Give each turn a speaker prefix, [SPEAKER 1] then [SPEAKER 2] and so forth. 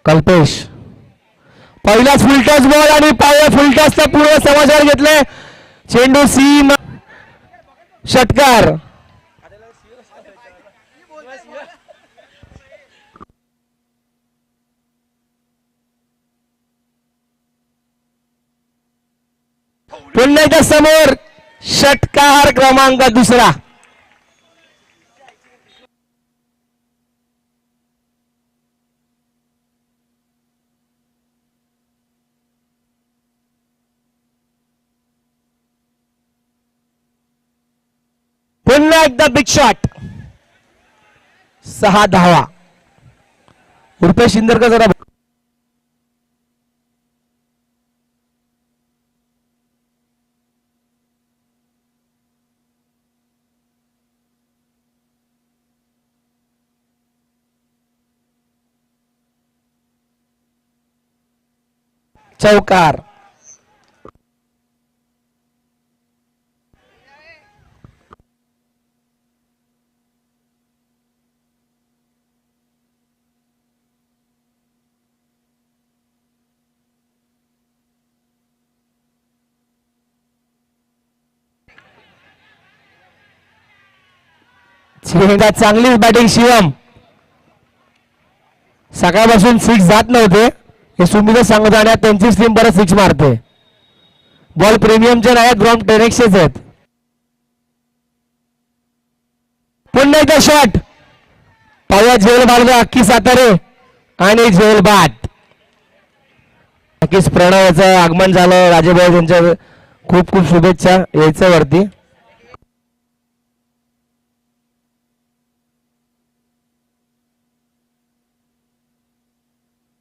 [SPEAKER 1] कल्पेश पहिला फुल toss ball आणि पाया फुल टॉसचा पूर्व समाचार घेतले. चेंडू सीम षटकार. पुन्हा एकदा समोर षटकार क्रमांक दुसरा. पुन्हा एकदा बिग शॉट. 6 धावा. रुपेश इंदरकर जरा चौकार. चांगलीच बॅटिंग शिवम. सकाळपासून सिक्स जात नव्हते हे सुमितच सांगत आणि त्यांची टीम परत सिक्स मारते. बॉल प्रीमियमचे नाही ग्राउंड टेनेक्सचेच आहेत. पुन्हा एकदा शॉट. पाया झेल बाळगा अक्की सातारे आणि झेल बाद. नक्कीच प्रणव याचं आगमन झालं. राजेभाऊ त्यांच्या खूप खूप शुभेच्छा यायचं वरती.